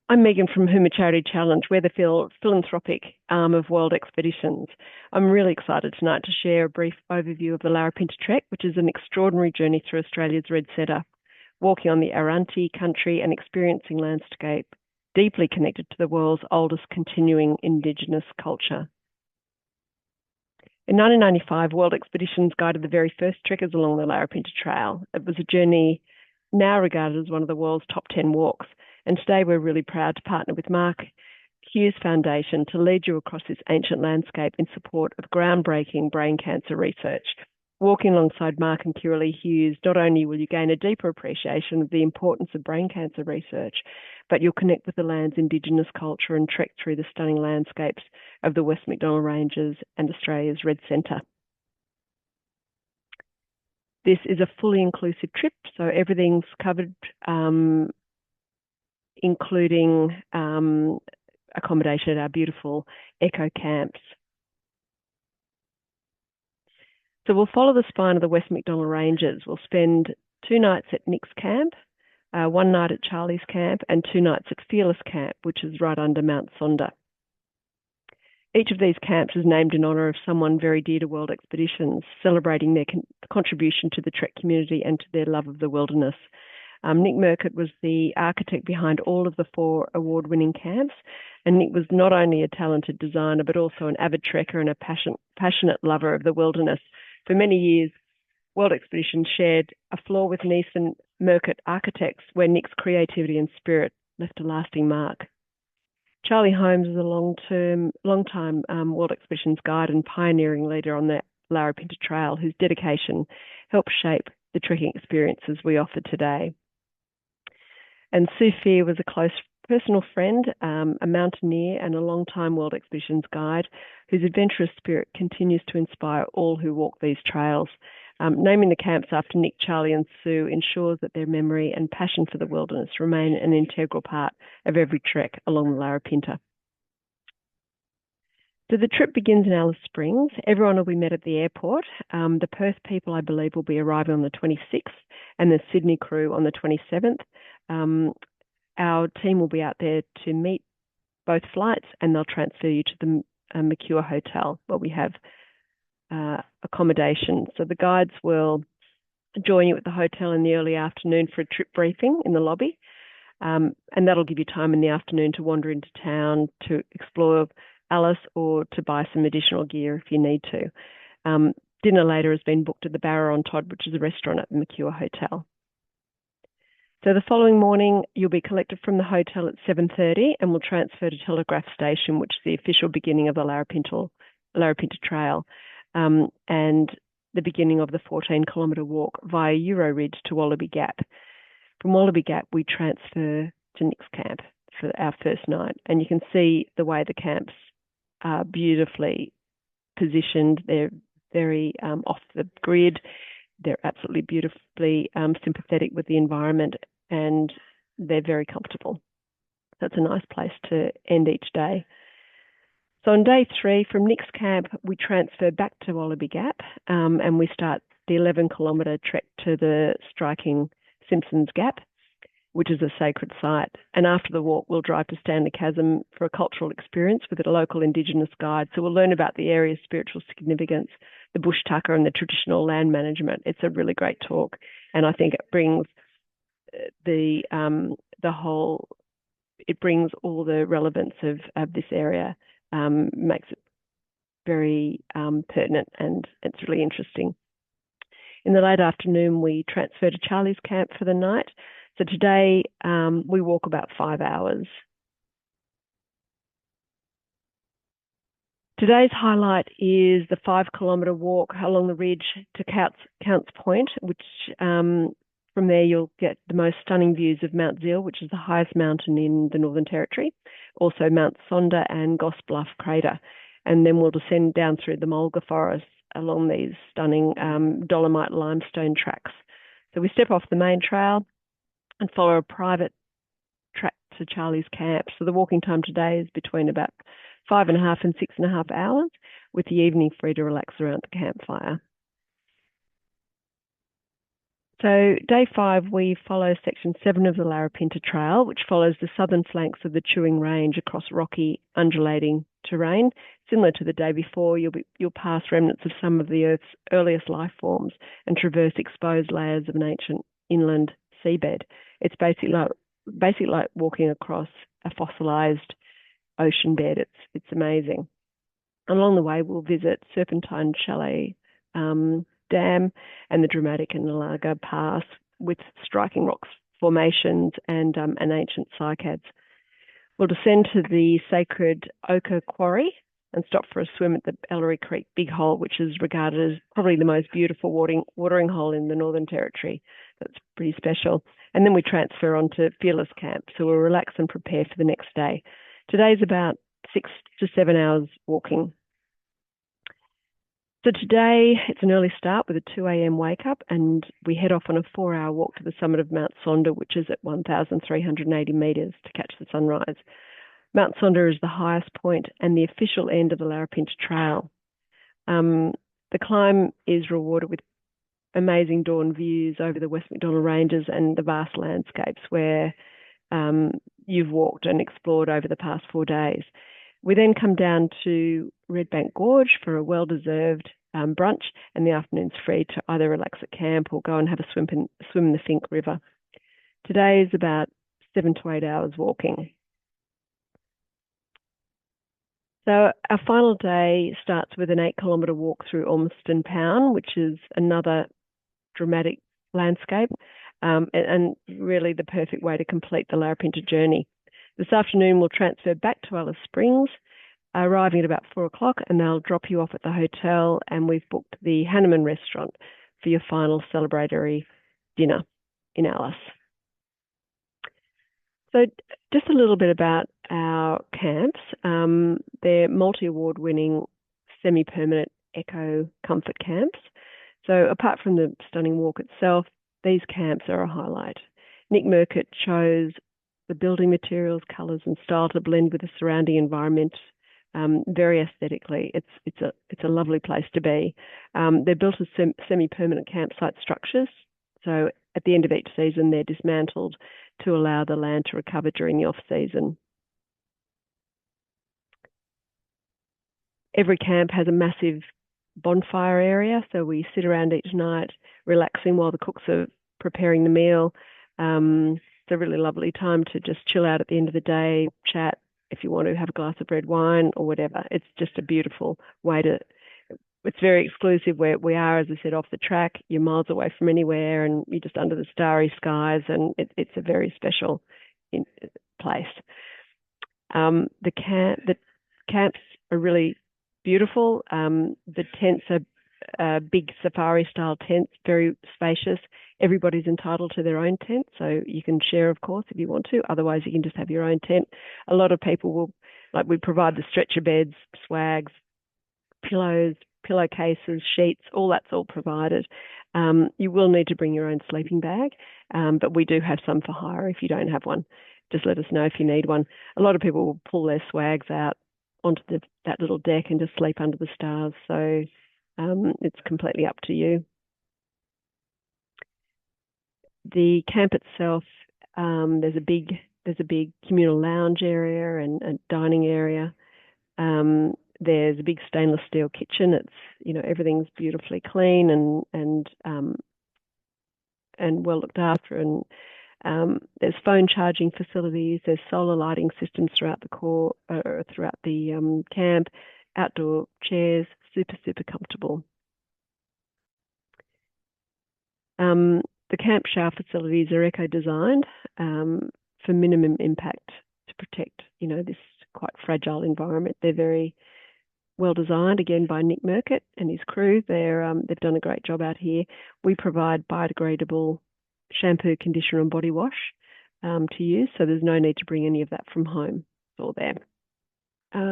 I'm Megan from Hooma Charity Challenge. We're the philanthropic arm of World Expeditions. I'm really excited tonight to share a brief overview of the Larapinta Trek, which is an extraordinary journey through Australia's Red Centre, walking on the Arunti country and experiencing landscape deeply connected to the world's oldest continuing Indigenous culture. In 1995, World Expeditions guided the very first trekkers along the Larapinta Trail. It was a journey now regarded as one of the world's top 10 walks. And today we're really proud to partner with Mark Hughes Foundation to lead you across this ancient landscape in support of groundbreaking brain cancer research. Walking alongside Mark and Kiralee Hughes, not only will you gain a deeper appreciation of the importance of brain cancer research, but you'll connect with the land's Indigenous culture and trek through the stunning landscapes of the West MacDonnell Ranges and Australia's Red Centre. This is a fully inclusive trip, so everything's covered, including accommodation at our beautiful eco camps. So we'll follow the spine of the West MacDonnell Ranges. We'll spend 2 nights at Nick's Camp, 1 night at Charlie's Camp, and 2 nights at Fearless Camp, which is right under Mount Sonder. Each of these camps is named in honour of someone very dear to World Expeditions, celebrating their contribution to the Trek community and to their love of the wilderness. Nick Murcutt was the architect behind all of the 4 award-winning camps, and Nick was not only a talented designer, but also an avid trekker and a passionate lover of the wilderness. For many years, World Expeditions shared a floor with Nice and Murcutt Architects, where Nick's creativity and spirit left a lasting mark. Charlie Holmes is a long-time World Expeditions guide and pioneering leader on the Larapinta Trail, whose dedication helped shape the trekking experiences we offer today. And Sue Fear was a close personal friend, a mountaineer and a long-time World Expeditions guide, whose adventurous spirit continues to inspire all who walk these trails. Naming the camps after Nick, Charlie and Sue ensures that their memory and passion for the wilderness remain an integral part of every trek along the Larapinta. So the trip begins in Alice Springs. Everyone will be met at the airport. The Perth people, I believe, will be arriving on the 26th and the Sydney crew on the 27th. Our team will be out there to meet both flights, and they'll transfer you to the Mercure Hotel, where we have accommodation. So the guides will join you at the hotel in the early afternoon for a trip briefing in the lobby, and that'll give you time in the afternoon to wander into town, to explore Alice, or to buy some additional gear if you need to. Dinner later has been booked at the Barra on Todd, which is a restaurant at the Mercure Hotel. So the following morning, you'll be collected from the hotel at 7:30 and will transfer to Telegraph Station, which is the official beginning of the Larapinta Trail, and the beginning of the 14-kilometre walk via Euro Ridge to Wallaby Gap. From Wallaby Gap, we transfer to Nick's Camp for our first night, and you can see the way the camps are beautifully positioned. They're very off the grid. They're absolutely beautifully sympathetic with the environment, and they're very comfortable. That's a nice place to end each day. So on day 3, from Nick's Camp, we transfer back to Wallaby Gap, and we start the 11-kilometre trek to the striking Simpsons Gap, which is a sacred site. And after the walk, we'll drive to Stanley Chasm for a cultural experience with a local Indigenous guide. So we'll learn about the area's spiritual significance, the bush tucker and the traditional land management. It's a really great talk, and I think it brings it brings all the relevance of this area, makes it very pertinent, and it's really interesting. In the late afternoon, we transfer to Charlie's Camp for the night. So today we walk about 5 hours. Today's highlight is the 5-kilometre walk along the ridge to Counts Point, which from there you'll get the most stunning views of Mount Zeil, which is the highest mountain in the Northern Territory, also Mount Sonder and Goss Bluff Crater. And then we'll descend down through the Mulga Forest along these stunning dolomite limestone tracks. So we step off the main trail and follow a private track to Charlie's Camp. So the walking time today is between about 5.5 and 6.5 hours, with the evening free to relax around the campfire. So day 5, we follow section 7 of the Larapinta Trail, which follows the southern flanks of the Chewing Range across rocky, undulating terrain. Similar to the day before, you'll pass remnants of some of the Earth's earliest life forms and traverse exposed layers of an ancient inland seabed. It's basically like walking across a fossilized ocean bed. It's amazing. Along the way, we'll visit Serpentine Chalet Dam and the dramatic Nalaga Pass with striking rock formations and ancient cycads. We'll descend to the sacred Ochre Quarry and stop for a swim at the Ellery Creek Big Hole, which is regarded as probably the most beautiful watering hole in the Northern Territory. That's pretty special. And then we transfer on to Fearless Camp, so we'll relax and prepare for the next day. Today's about 6 to 7 hours walking. So today it's an early start with a 2 a.m. wake up, and we head off on a 4-hour walk to the summit of Mount Sonder, which is at 1,380 metres to catch the sunrise. Mount Sonder is the highest point and the official end of the Larapinta Trail. The climb is rewarded with amazing dawn views over the West MacDonnell Ranges and the vast landscapes where you've walked and explored over the past 4 days. We then come down to Red Bank Gorge for a well-deserved brunch, and the afternoon's free to either relax at camp or go and have a swim in the Fink River. Today is about 7 to 8 hours walking. So our final day starts with an 8-kilometre walk through Ormiston Pound, which is another dramatic landscape, and really the perfect way to complete the Larapinta journey. This afternoon, we'll transfer back to Alice Springs, arriving at about 4 o'clock, and they'll drop you off at the hotel, and we've booked the Hanneman restaurant for your final celebratory dinner in Alice. So just a little bit about our camps. They're multi-award winning, semi-permanent eco comfort camps. So apart from the stunning walk itself, these camps are a highlight. Nick Murcutt chose the building materials, colours and style to blend with the surrounding environment very aesthetically. It's a lovely place to be. They're built as semi-permanent campsite structures. So at the end of each season, they're dismantled to allow the land to recover during the off-season. Every camp has a massive bonfire area, so we sit around each night relaxing while the cooks are preparing the meal. It's a really lovely time to just chill out at the end of the day, chat, if you want to have a glass of red wine or whatever. It's just a beautiful way to, it's very exclusive where we are, as I said, off the track. You're miles away from anywhere and you're just under the starry skies, and it's a very special place. The camps are really beautiful. The tents are big safari-style tents, very spacious. Everybody's entitled to their own tent, so you can share, of course, if you want to. Otherwise, you can just have your own tent. A lot of people will, like, we provide the stretcher beds, swags, pillows, pillowcases, sheets, all that's all provided. You will need to bring your own sleeping bag, but we do have some for hire if you don't have one. Just let us know if you need one. A lot of people will pull their swags out onto that little deck and just sleep under the stars. So it's completely up to you. The camp itself, there's a big communal lounge area and a dining area. There's a big stainless steel kitchen. It's, everything's beautifully clean and well looked after. And there's phone charging facilities. There's solar lighting systems throughout the camp. Outdoor chairs, super comfortable. The camp shower facilities are eco-designed for minimum impact to protect, this quite fragile environment. They're very well designed, again, by Nick Murcutt and his crew. They've done a great job out here. We provide biodegradable shampoo, conditioner and body wash to use, so there's no need to bring any of that from home. It's all there.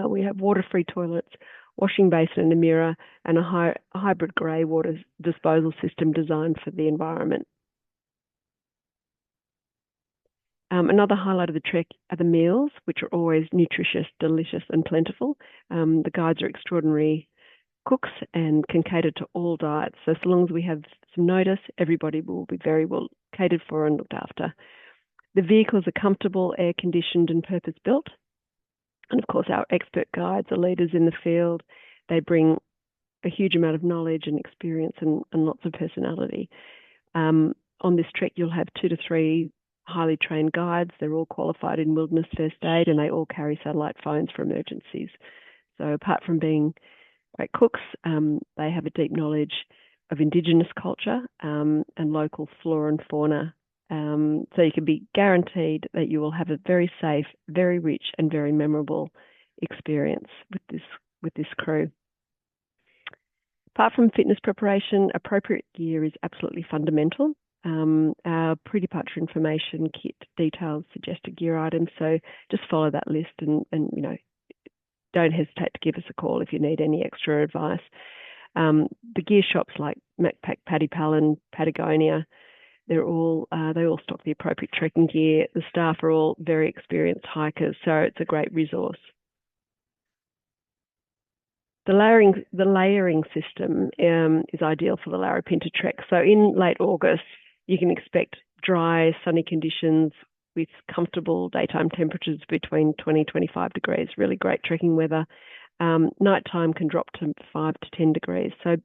We have water-free toilets, washing basin and a mirror, and a hybrid grey water disposal system designed for the environment. Another highlight of the trek are the meals, which are always nutritious, delicious and plentiful. The guides are extraordinary cooks and can cater to all diets. So long as we have some notice, everybody will be very well catered for and looked after. The vehicles are comfortable, air-conditioned and purpose-built. And of course, our expert guides are leaders in the field. They bring a huge amount of knowledge and experience and lots of personality. On this trek, you'll have 2 to 3 highly trained guides. They're all qualified in wilderness first aid, and they all carry satellite phones for emergencies. So apart from being great cooks, they have a deep knowledge of Indigenous culture and local flora and fauna. So you can be guaranteed that you will have a very safe, very rich, and very memorable experience with this crew. Apart from fitness preparation, appropriate gear is absolutely fundamental. Our pre-departure information kit details suggested gear items, so just follow that list and don't hesitate to give us a call if you need any extra advice. The gear shops like Macpac, Paddy Palin, Patagonia, they all stock the appropriate trekking gear. The staff are all very experienced hikers, so it's a great resource. The layering system is ideal for the Larapinta trek. So in late August, you can expect dry, sunny conditions with comfortable daytime temperatures between 20 and 25 degrees, really great trekking weather. Nighttime can drop to 5 to 10 degrees. So,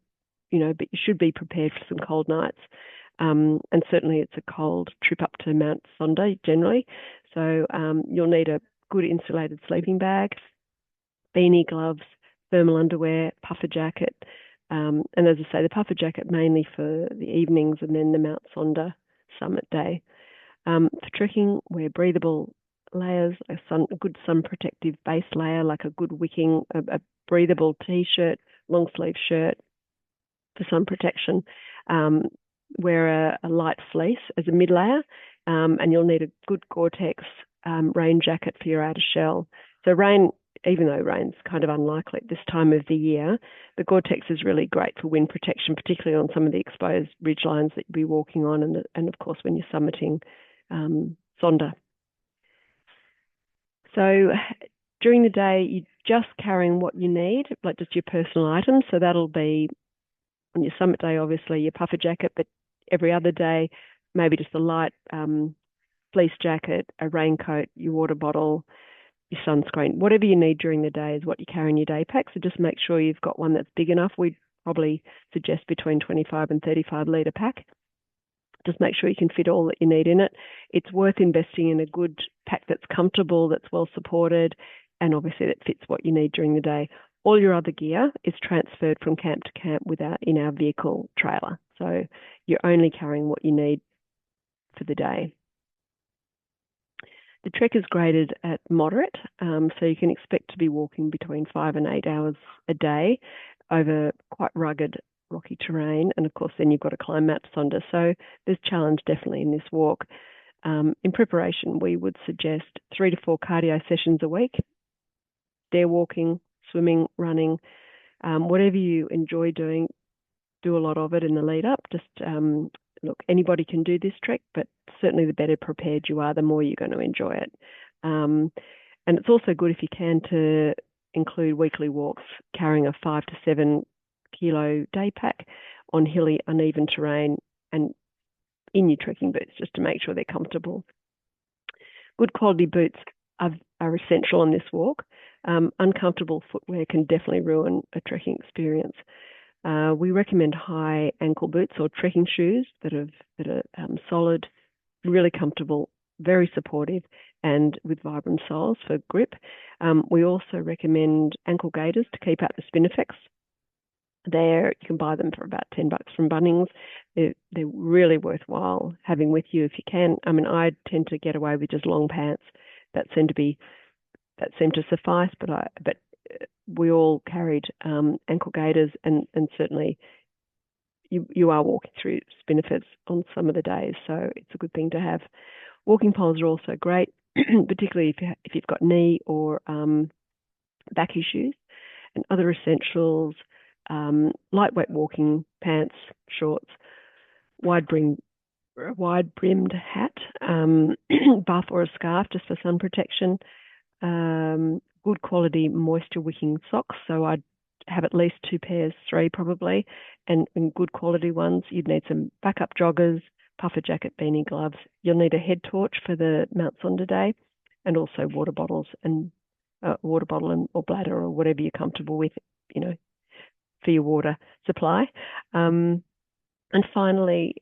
but you should be prepared for some cold nights. And certainly it's a cold trip up to Mount Sonder generally. So you'll need a good insulated sleeping bag, beanie, gloves, thermal underwear, puffer jacket. And as I say, the puffer jacket mainly for the evenings and then the Mount Sonder summit day. For trekking, wear breathable layers, a good sun protective base layer like a good wicking, a breathable t-shirt, long sleeve shirt for sun protection. Wear a light fleece as a mid layer, and you'll need a good Gore-Tex rain jacket for your outer shell. So rain, even though rain's kind of unlikely at this time of the year, the Gore-Tex is really great for wind protection, particularly on some of the exposed ridge lines that you'll be walking on, and of course when you're summiting Sonder. So during the day, you're just carrying what you need, like just your personal items. So that'll be on your summit day, obviously, your puffer jacket, but every other day, maybe just a light fleece jacket, a raincoat, your water bottle, your sunscreen. Whatever you need during the day is what you carry in your day pack. So just make sure you've got one that's big enough. We'd probably suggest between 25 and 35 litre pack. Just make sure you can fit all that you need in it. It's worth investing in a good pack that's comfortable, that's well supported, and obviously that fits what you need during the day. All your other gear is transferred from camp to camp in our vehicle trailer. So you're only carrying what you need for the day. The trek is graded at moderate, so you can expect to be walking between 5 and 8 hours a day over quite rugged, rocky terrain. And of course, then you've got to climb Mount Sonder. So there's challenge definitely in this walk. In preparation, we would suggest 3 to 4 cardio sessions a week, stair walking, swimming, running, whatever you enjoy doing, do a lot of it in the lead up. Just look, anybody can do this trek, but certainly the better prepared you are, the more you're going to enjoy it. And it's also good if you can to include weekly walks, carrying a 5 to 7 kilo day pack on hilly, uneven terrain and in your trekking boots, just to make sure they're comfortable. Good quality boots are essential on this walk. Uncomfortable footwear can definitely ruin a trekking experience. We recommend high ankle boots or trekking shoes that are solid, really comfortable, very supportive, and with vibrant soles for grip. We also recommend ankle gaiters to keep out the spin effects. You can buy them for about $10 from Bunnings. They're really worthwhile having with you if you can. I mean, I tend to get away with just long pants that seem to suffice, but we all carried ankle gaiters, and certainly you are walking through spinifers on some of the days, so it's a good thing to have. Walking poles are also great, particularly if you've got knee or back issues. And other essentials: lightweight walking pants, shorts, wide-brimmed hat, buff or a scarf just for sun protection. Good quality moisture wicking socks. So I'd have at least 2 pairs, 3 probably, and good quality ones. You'd need some backup joggers, puffer jacket, beanie, gloves. You'll need a head torch for the Mount Sonder day, and also water bottles and water bottle or bladder or whatever you're comfortable with, for your water supply. And finally,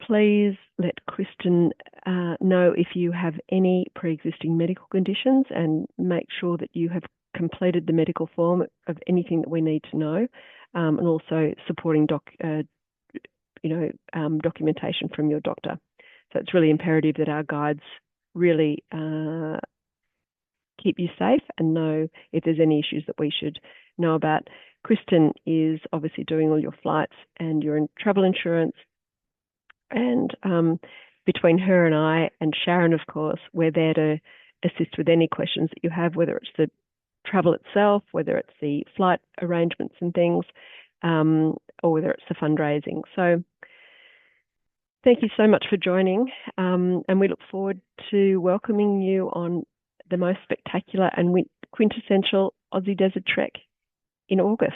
please let Kristen know if you have any pre-existing medical conditions, and make sure that you have completed the medical form of anything that we need to know, and also supporting documentation from your doctor. So it's really imperative that our guides really keep you safe and know if there's any issues that we should know about. Kristen is obviously doing all your flights and your travel insurance. And between her and I and Sharon, of course, we're there to assist with any questions that you have, whether it's the travel itself, whether it's the flight arrangements and things, or whether it's the fundraising. So thank you so much for joining, and we look forward to welcoming you on the most spectacular and quintessential Aussie Desert Trek in August.